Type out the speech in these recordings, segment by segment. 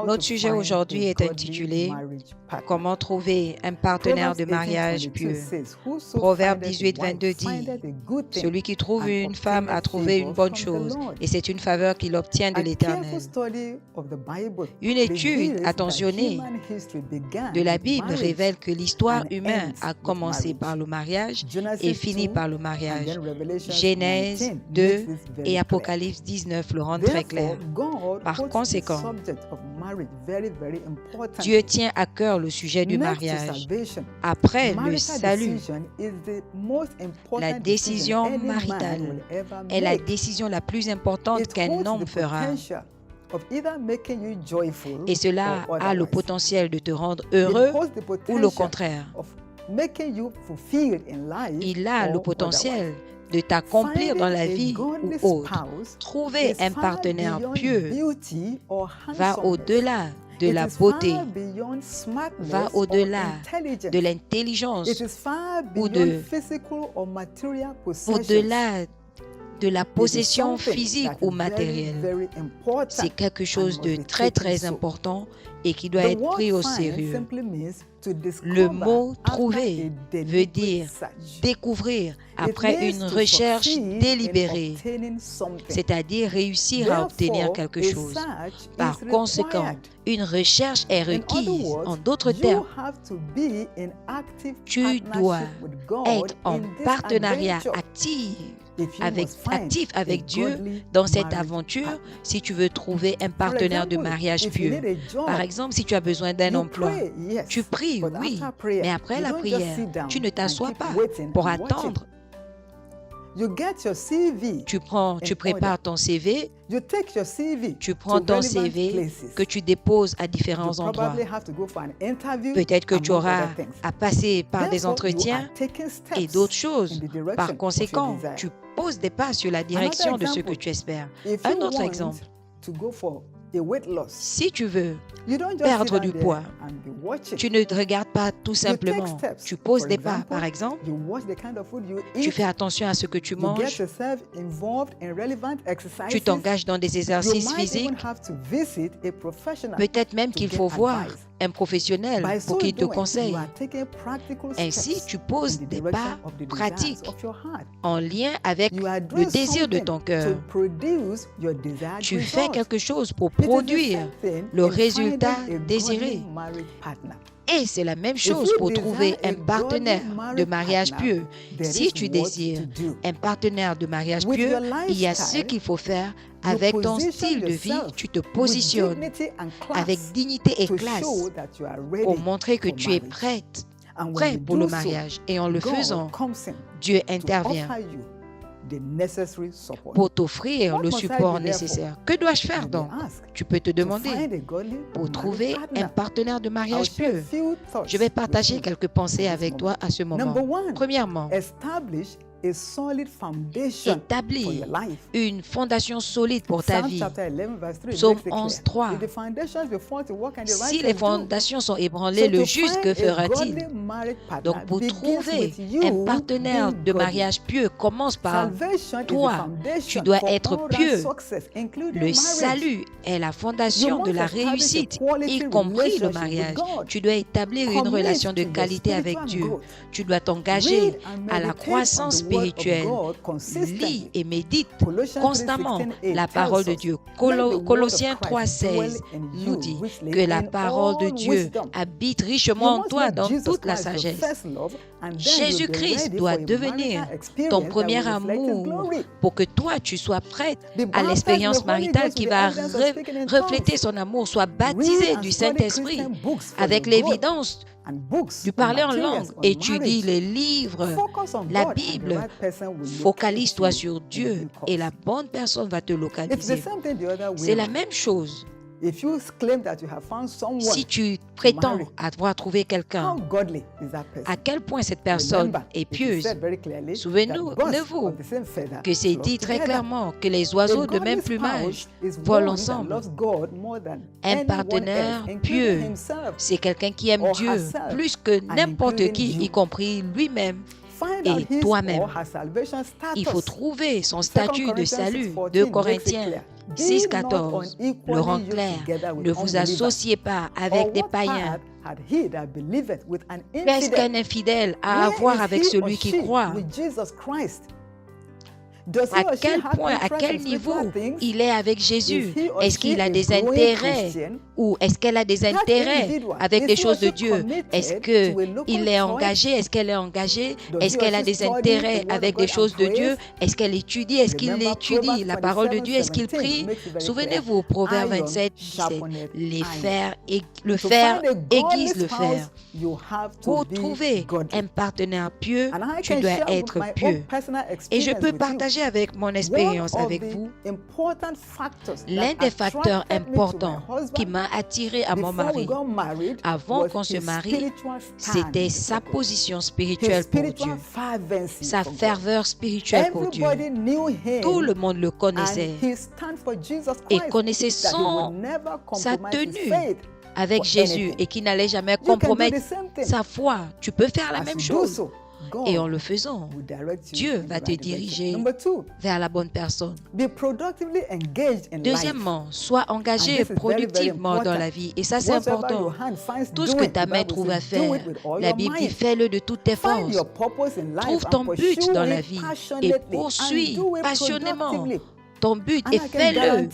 Notre sujet aujourd'hui est intitulé « Comment trouver un partenaire de mariage pieux ». Proverbe 18, 22 dit « Celui qui trouve une femme a trouvé une bonne chose, et c'est une faveur qu'il obtient de l'Éternel. » Une étude attentionnée de la Bible révèle que l'histoire humaine a commencé par le mariage et fini par le mariage. Genèse 2 et Apocalypse 19 le rendent très clair. Par conséquent, Dieu tient à cœur le sujet du mariage. Après le salut, la décision maritale est la décision la plus importante qu'un homme fera. Et cela a le potentiel de te rendre heureux ou le contraire. Il a le potentiel de t'accomplir dans la vie ou autre. Trouver un partenaire pieux va au-delà de la beauté, va au-delà de l'intelligence ou au-delà de la possession physique ou matérielle. C'est quelque chose de très très important et qui doit être pris au sérieux. Le mot « trouver » veut dire découvrir après une recherche délibérée, c'est-à-dire réussir à obtenir quelque chose. Par conséquent, une recherche est requise. En d'autres termes, tu dois être en partenariat actif avec Dieu dans cette aventure si tu veux trouver un partenaire de mariage pieux. Par exemple, si tu as besoin d'un emploi, tu pries, oui, mais après la prière, tu ne t'assois pas pour attendre. Tu prépares ton CV, tu prends ton CV que tu déposes à différents endroits. Peut-être que tu auras à passer par des entretiens et d'autres choses. Par conséquent, tu poses des pas sur la direction de ce que tu espères. Un autre exemple. Si tu veux perdre du poids, tu ne regardes pas tout simplement. Tu poses des pas, par exemple. Tu fais attention à ce que tu manges. Tu t'engages dans des exercices physiques. Peut-être même qu'il faut voir un professionnel pour qu'il te conseille. Ainsi, tu poses des pas pratiques en lien avec le désir de ton cœur. Tu fais quelque chose pour produire le résultat désiré. Et c'est la même chose pour trouver un partenaire de mariage pieux. Si tu désires un partenaire de mariage pieux, il y a ce qu'il faut faire. Avec ton style de vie, tu te positionnes avec dignité et classe pour montrer que tu es prêt pour le mariage. Et en le faisant, Dieu intervient pour t'offrir le support nécessaire. Que dois-je faire donc? Tu peux te demander pour trouver un partenaire de mariage pieux. Je vais partager quelques pensées avec toi à ce moment. Premièrement, établis une fondation solide pour ta vie. Psaume 11, 3. Si les fondations sont ébranlées, le juste, que fera-t-il? Donc, pour trouver un partenaire de mariage pieux, commence par toi. Tu dois être pieux. Le salut est la fondation de la réussite, y compris le mariage. Tu dois établir une relation de qualité avec Dieu. Tu dois t'engager à la croissance spirituelle. Lis et médite constamment la parole de Dieu. Colossiens 3,16 nous dit que la parole de Dieu habite richement en toi dans toute la sagesse. Jésus-Christ doit devenir ton premier amour pour que toi, tu sois prête à l'expérience maritale qui va refléter son amour. Sois baptisé du Saint-Esprit avec l'évidence du parler en langue. Étudie les livres, la Bible. Focalise-toi sur Dieu et la bonne personne va te localiser. C'est la même chose. Si tu prétends avoir trouvé quelqu'un, à quel point cette personne est pieuse? Souvenez-vous que c'est dit très clairement que les oiseaux de même plumage volent ensemble. Un partenaire pieux, c'est quelqu'un qui aime Dieu plus que n'importe qui, y compris lui-même et toi-même. Il faut trouver son statut de salut. 2 Corinthiens 6,14, le rend clair. Ne vous associez pas avec des païens. Qu'est-ce qu'un infidèle a à voir avec celui qui croit? À quel point, à quel niveau il est avec Jésus? Est-ce qu'il a des intérêts ou est-ce qu'elle a des intérêts avec des choses de Dieu? Est-ce qu'il est engagé? Est-ce qu'elle est engagée? Est-ce qu'elle a des intérêts avec des choses de Dieu? Est-ce qu'elle étudie? Est-ce qu'il étudie la parole de Dieu? Est-ce qu'il prie? Souvenez-vous, Proverbe 27, 17, le fer aiguise le fer. Pour trouver un partenaire pieux, tu dois être pieux. Et je peux partager avec mon expérience avec vous l'un des facteurs importants qui m'a attiré à mon mari avant qu'on se marie, c'était sa position spirituelle pour Dieu, sa ferveur spirituelle pour Dieu. Tout le monde le connaissait et connaissait sa tenue avec Jésus et qui n'allait jamais compromettre sa foi. Tu peux faire la même chose. Et en le faisant, Dieu va te diriger vers la bonne personne. Deuxièmement, sois engagé productivement dans la vie. Et ça, c'est important. Tout ce que ta main trouve à faire, la Bible dit, fais-le de toutes tes forces. Trouve ton but dans la vie et poursuis passionnément ton but et fais-le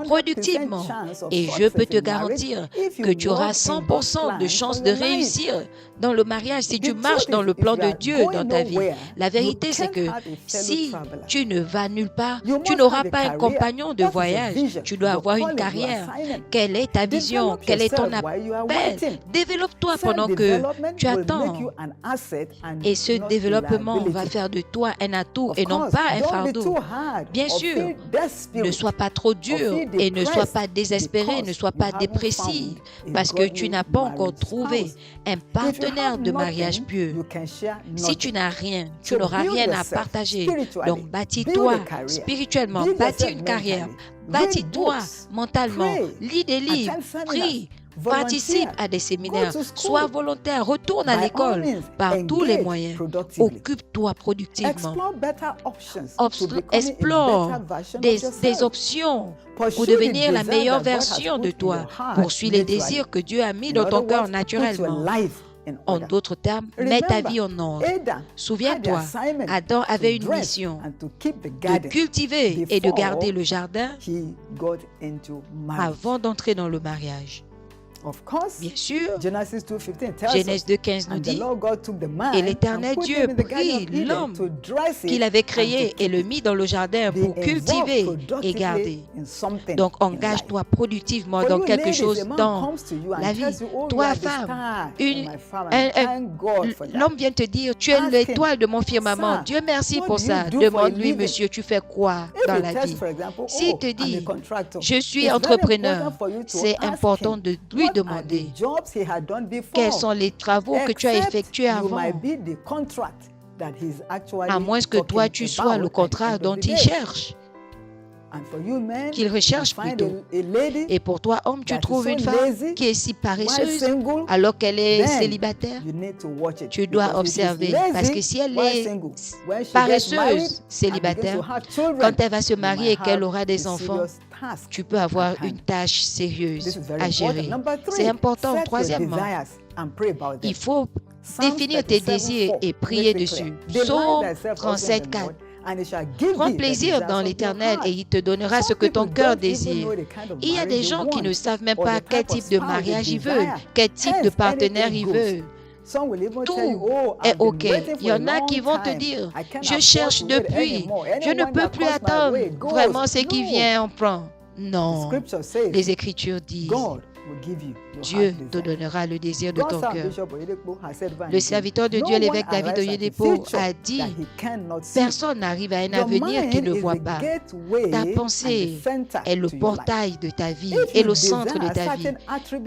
productivement. Et je peux te garantir que tu auras 100% de chances de réussir dans le mariage si tu marches dans le plan de Dieu dans ta vie. La vérité, c'est que si tu ne vas nulle part, tu n'auras pas un compagnon de voyage. Tu dois avoir une carrière. Quelle est ta vision? Quel est ton appel? Développe-toi pendant que tu attends. Et ce développement va faire de toi un atout et non pas un fardeau. Bien sûr, ne sois pas trop dur et ne sois pas désespéré, ne sois pas dépressif parce que tu n'as pas encore trouvé un partenaire de mariage pieux. Si tu n'as rien, tu n'auras rien à partager. Donc bâtis-toi spirituellement, bâtis une carrière, bâtis-toi mentalement, lis des livres, prie. Participe à des séminaires, sois volontaire, retourne à l'école par tous les moyens. Occupe-toi productivement. Explore des options pour devenir la meilleure version de toi. Poursuis les désirs que Dieu a mis dans ton cœur naturellement. En d'autres termes, mets ta vie en ordre. Souviens-toi, Adam avait une mission de cultiver et de garder le jardin avant d'entrer dans le mariage. Bien sûr, Genèse 2,15 nous dit, et l'Éternel Dieu prit l'homme qu'il avait créé et le mit dans le jardin pour cultiver et garder. Donc, engage-toi productivement dans quelque chose dans la vie. Toi, femme, l'homme vient te dire, tu es l'étoile de mon firmament. Dieu merci pour ça. Demande-lui, monsieur, tu fais quoi dans la vie? S'il te dit, je suis entrepreneur, c'est important de lui demander quels sont les travaux que tu as effectués avant, à moins que toi tu sois le contrat dont il cherche, qu'il recherche plutôt. Et pour toi, homme, tu trouves une femme qui est si paresseuse alors qu'elle est célibataire. Tu dois observer, parce que si elle est paresseuse, célibataire, quand elle va se marier et qu'elle aura des enfants, tu peux avoir une tâche sérieuse à gérer. C'est important. Troisièmement, il faut définir tes désirs et prier dessus. Psaume 37, 4. Prends plaisir dans l'Éternel et il te donnera ce que ton cœur désire. Il y a des gens qui ne savent même pas quel type de mariage ils veulent, quel type de partenaire ils veulent. Tout est OK. Il y en a qui vont te dire, je cherche depuis, je ne peux plus attendre. Vraiment, ce qui vient, on prend. Non. Les Écritures disent, Dieu te donnera le désir de ton cœur. Le serviteur de Dieu, l'évêque David Oyedepo, a dit, personne n'arrive à un avenir qu'il ne voit pas. Ta pensée est le portail de ta vie et le centre de ta vie.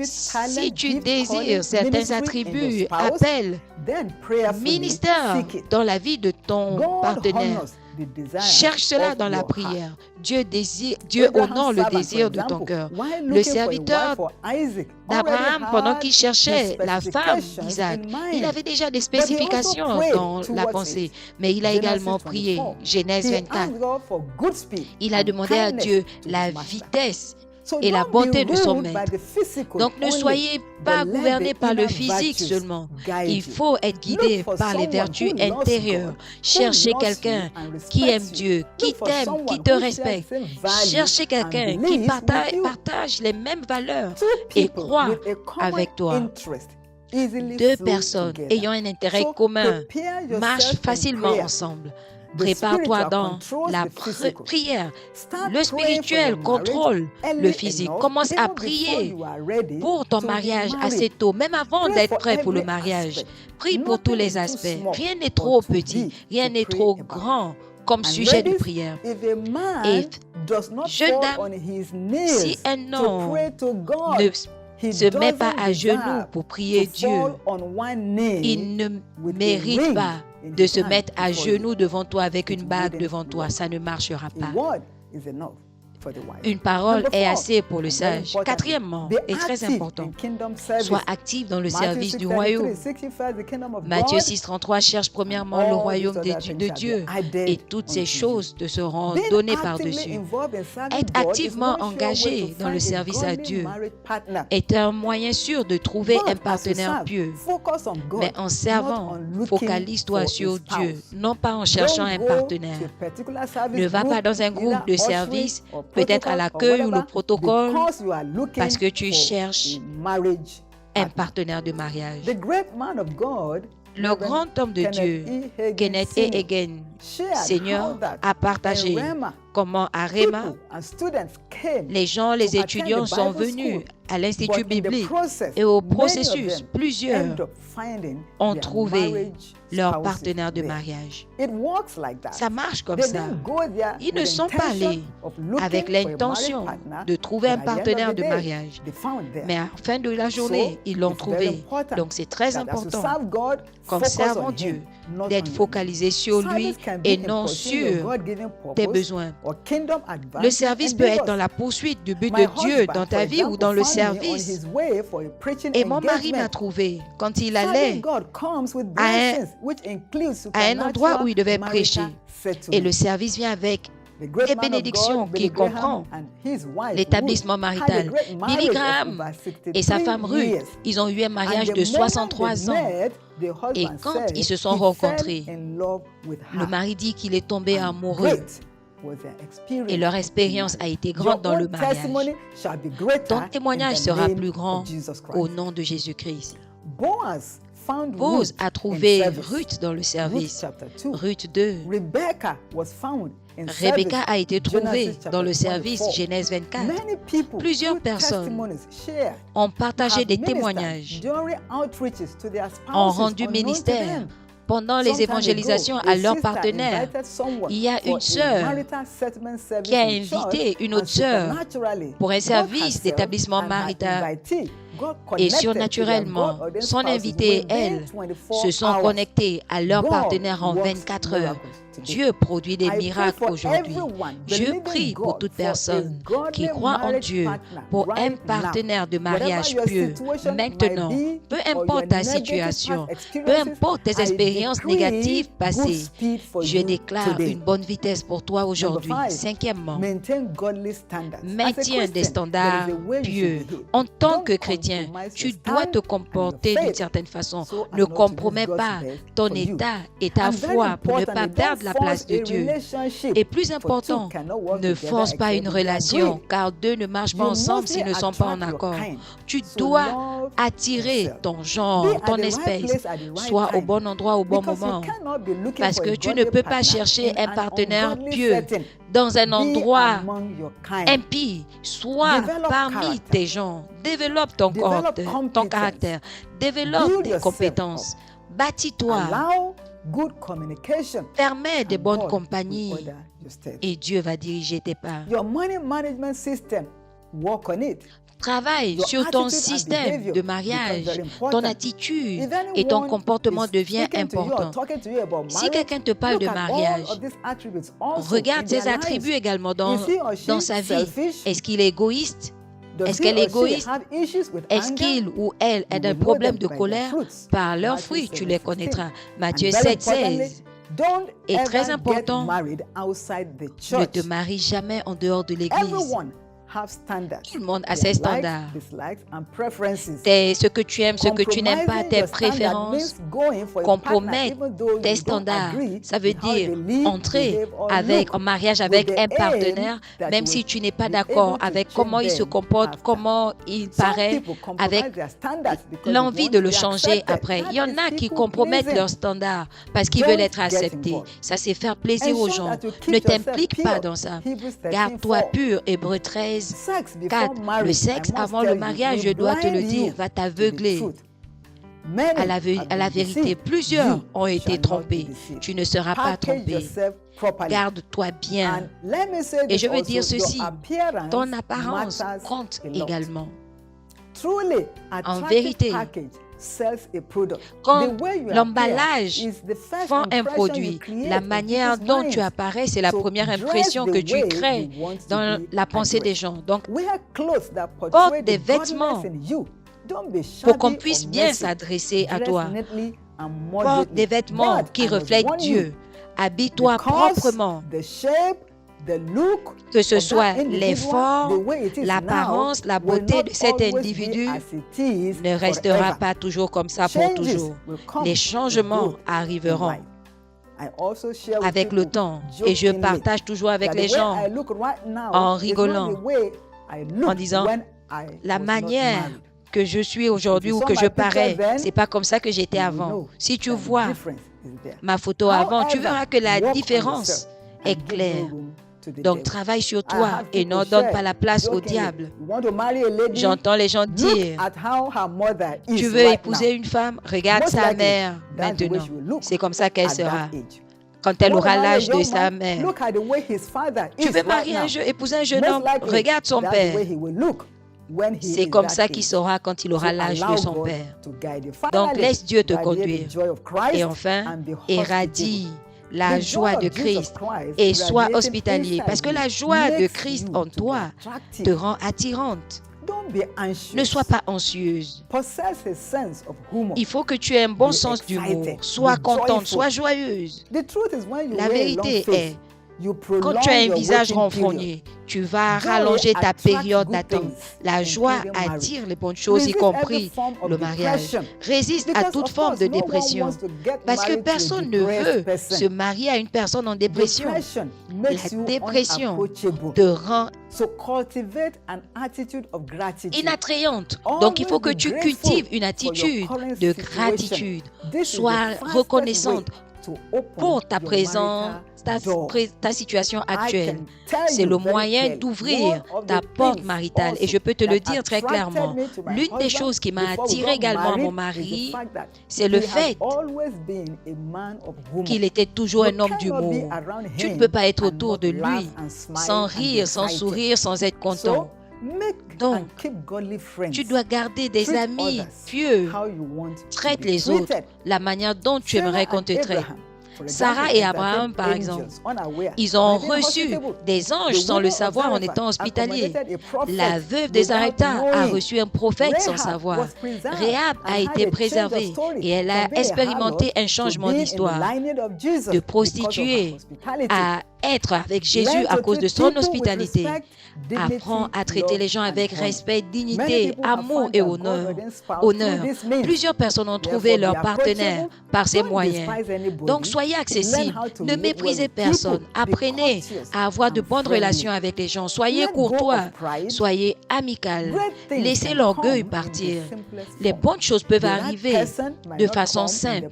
Si tu désires certains attributs, appel, ministère dans la vie de ton partenaire, Cherche cela dans la prière. Dieu honore le désir de ton cœur. Le serviteur d'Abraham, pendant qu'il cherchait la femme d'Isaac, il avait déjà des spécifications dans la pensée, mais il a également prié. Genèse 24. Il a demandé à Dieu la vitesse et la bonté de son maître. Donc ne soyez pas gouvernés par le physique seulement. Il faut être guidé par les vertus intérieures. Cherchez quelqu'un qui aime Dieu, qui t'aime, qui te respecte. Cherchez quelqu'un qui partage les mêmes valeurs et croit avec toi. Deux personnes ayant un intérêt commun marchent facilement ensemble. Prépare-toi dans la prière. Le spirituel contrôle le physique. Commence à prier pour ton mariage assez tôt, même avant d'être prêt pour le mariage. Prie pour tous les aspects. Rien n'est trop petit, rien n'est trop grand comme sujet de prière. Et jeune dame, si un homme ne se met pas à genoux pour prier Dieu, il ne mérite pas de se mettre à genoux devant toi avec une bague devant toi. Ça ne marchera pas. Une parole est assez pour le sage. Quatrièmement, et très important, sois actif dans le service du royaume. Matthieu 6,33 cherche premièrement le royaume de Dieu et toutes ces choses te seront données par-dessus. Être activement engagé dans le service à Dieu est un moyen sûr de trouver un partenaire pieux. Mais en servant, focalise-toi sur Dieu, non pas en cherchant un partenaire. Ne va pas dans un groupe de service, peut-être à l'accueil ou le protocole, parce que tu cherches un partenaire de mariage. Le grand homme de Dieu, Kenneth E. Hagin, Seigneur, a partagé comment à Réma, les gens, les étudiants sont venus à l'Institut biblique et au processus, plusieurs ont trouvé leur partenaire de mariage. Ça marche comme ça. Ils ne sont pas allés avec l'intention de trouver un partenaire de mariage, mais à la fin de la journée, ils l'ont trouvé. Donc c'est très important, comme servant Dieu, d'être focalisé sur lui et non sur tes besoins. Le service peut être dans la poursuite du but de Dieu dans ta vie ou dans le service. Et mon mari m'a trouvé quand il allait à un endroit où il devait prêcher. Et le service vient avec des bénédictions qui comprend l'établissement marital. Billy Graham et sa femme Ruth, ils ont eu un mariage de 63 ans. Et quand ils se sont rencontrés, le mari dit qu'il est tombé amoureux. Et leur expérience a été grande dans le mariage. Ton témoignage sera plus grand au nom de Jésus-Christ. Boaz a trouvé Ruth dans le service. Ruth 2. Rebecca a été trouvée dans le service, Genèse 24. Plusieurs personnes ont partagé des témoignages, ont rendu ministère pendant les évangélisations à leurs partenaires. Il y a une sœur qui a invité une autre sœur pour un service d'établissement marital. Et surnaturellement, son invité et elle se sont connectés à leur partenaire en 24 heures. Dieu produit des miracles aujourd'hui. Je prie pour toute personne qui croit en Dieu pour un partenaire de mariage pieux. Maintenant, peu importe ta situation, peu importe tes expériences négatives passées, je déclare une bonne vitesse pour toi aujourd'hui. Cinquièmement, maintiens des standards pieux. En tant que chrétien, tu dois te comporter d'une certaine façon. Ne compromets pas ton état et ta foi pour ne pas perdre la place de Dieu. Et plus important, ne force pas une relation, car deux ne marchent pas ensemble s'ils ne sont pas en accord. Tu dois attirer ton genre, ton espèce, soit au bon endroit, au bon moment. Parce que tu ne peux pas chercher un partenaire pieux dans un endroit impie, soit parmi tes gens. Développe ton caractère, développe tes compétences, bâtis-toi, permets de bonnes compagnies et Dieu va diriger tes pas. Travaille sur ton système de mariage, ton attitude et ton comportement devient important. Si quelqu'un te parle de mariage, regarde ses attributs également dans sa vie. Est-ce qu'il est égoïste? Est-ce qu'elle est égoïste? Est-ce qu'il ou elle a des problèmes de colère? Par leurs fruits, tu les connaîtras. Matthieu 7, 16. Et très important, ne te marie jamais en dehors de l'Église. Tout le monde a ses standards. Ce que tu aimes, ce que tu n'aimes pas, tes préférences. Compromettre tes standards, ça veut dire entrer en mariage avec un partenaire, même si tu n'es pas d'accord avec comment il se comporte, comment il paraît, avec l'envie de le changer après. Il y en a qui compromettent leurs standards parce qu'ils veulent être acceptés. Ça, c'est faire plaisir aux gens. Ne t'implique pas dans ça. Garde-toi pur. Hébreux 13. 4. Le sexe avant le mariage, je dois te le dire, va t'aveugler à la vérité. Plusieurs ont été trompés. Tu ne seras pas trompé. Garde-toi bien. Et je veux dire ceci, ton apparence compte également. En vérité, quand l'emballage vend un produit, la manière dont tu apparais, c'est la première impression que tu crées dans la pensée des gens. Donc, porte des vêtements pour qu'on puisse bien s'adresser à toi. Porte des vêtements qui reflètent Dieu. Habille-toi proprement. Que ce soit les formes, l'apparence, la beauté de cet individu ne restera pas toujours comme ça pour toujours. Les changements arriveront avec le temps. Et je partage toujours avec les gens en rigolant, en disant la manière que je suis aujourd'hui ou que je parais, c'est pas comme ça que j'étais avant. Si tu vois ma photo avant, tu verras que la différence est claire. Donc, travaille sur toi et ne donne pas la place au diable. J'entends les gens dire, tu veux épouser une femme, regarde sa mère maintenant. C'est comme ça qu'elle sera quand elle aura l'âge de sa mère. Tu veux épouser un jeune homme, regarde son père. C'est comme ça qu'il sera quand il aura l'âge de son père. Donc, laisse Dieu te conduire. Et enfin, irradie la joie de Christ et sois hospitalier parce que la joie de Christ en toi te rend attirante. Ne sois pas anxieuse. Il faut que tu aies un bon sens d'humour. Sois contente, sois joyeuse. La vérité est, quand tu as un visage renfrogné, tu vas rallonger ta période d'attente. La joie attire les bonnes choses, y compris le mariage. Résiste à toute forme de dépression. Parce que personne ne veut se marier à une personne en dépression. La dépression te rend inattrayante. Donc, il faut que tu cultives une attitude de gratitude. Sois reconnaissante pour ta présence, ta situation actuelle. C'est le moyen d'ouvrir ta porte maritale. Et je peux te le dire très clairement, l'une des choses qui m'a attiré également à mon mari, c'est le fait qu'il était toujours un homme d'humour. Tu ne peux pas être autour de lui sans rire, sans sourire, sans être content. Donc, tu dois garder des amis pieux. Traite les autres la manière dont tu aimerais qu'on te traite. Sarah et Abraham, par exemple, ils ont reçu des anges sans le savoir en étant hospitaliers. La veuve des Zarepta a reçu un prophète sans savoir. Rahab a été préservée et elle a expérimenté un changement d'histoire. De prostituée à être avec Jésus à cause de son hospitalité. Apprends à traiter les gens avec respect, dignité, amour et honneur. Plusieurs personnes ont trouvé leur partenaire par ces moyens. Donc, soyez accessibles. Ne méprisez personne. Apprenez à avoir de bonnes relations avec les gens. Soyez courtois. Soyez amical. Laissez l'orgueil partir. Les bonnes choses peuvent arriver de façon simple.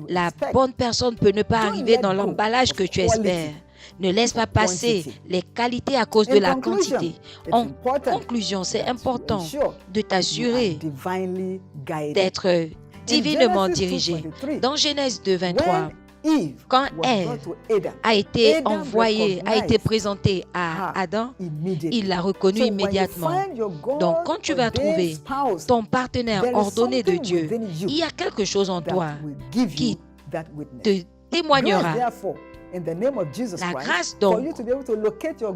La bonne personne peut ne pas arriver dans l'emballage que tu espères. Ne laisse pas passer les qualités à cause de la quantité. En conclusion, c'est important de t'assurer d'être divinement dirigé. Dans Genèse 2, 23, quand Ève a été envoyée, a été présentée à Adam, il l'a reconnue immédiatement. Donc, quand tu vas trouver ton partenaire ordonné de Dieu, il y a quelque chose en toi qui te témoignera. La grâce donc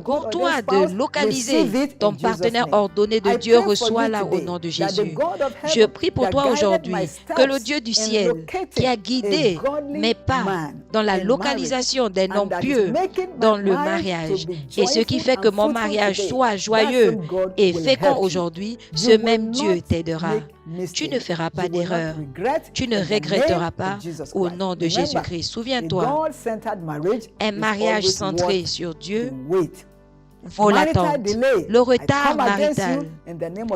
pour toi de localiser ton partenaire ordonné de Dieu, reçois-la au nom de Jésus. Je prie pour toi aujourd'hui que le Dieu du ciel qui a guidé mes pas dans la localisation d'un homme pieux dans le mariage et ce qui fait que mon mariage soit joyeux et fécond aujourd'hui, ce même Dieu t'aidera. Tu ne feras pas d'erreur. Tu ne regretteras pas au nom de Jésus-Christ. Souviens-toi, un mariage centré sur Dieu vaut l'attente. Le retard marital,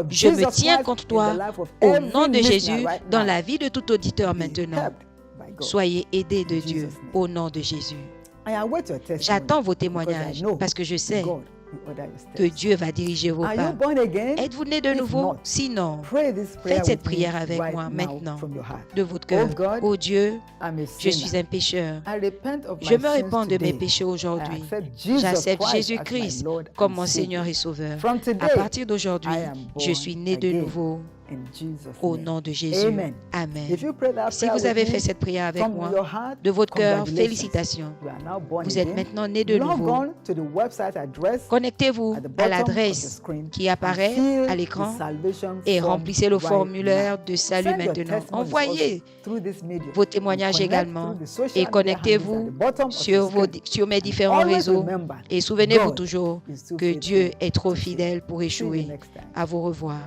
je me tiens contre toi au nom de Jésus dans la vie de tout auditeur maintenant. Soyez aidés de Dieu au nom de Jésus. J'attends vos témoignages parce que je sais que Dieu va diriger vos pas. Êtes-vous né de nouveau? Sinon, faites cette prière avec moi maintenant de votre cœur. Oh Dieu, je suis un pécheur. Je me répands de mes péchés aujourd'hui. J'accepte Jésus-Christ comme mon Seigneur et Sauveur. À partir d'aujourd'hui, je suis né de nouveau. Au nom de Jésus. Amen. Si vous avez fait cette prière avec moi, de votre cœur, félicitations. Vous êtes maintenant né de nouveau. Connectez-vous à l'adresse qui apparaît à l'écran et remplissez le formulaire de salut maintenant. Envoyez vos témoignages également et connectez-vous sur mes différents réseaux. Et souvenez-vous toujours que Dieu est trop fidèle pour échouer. À vous revoir.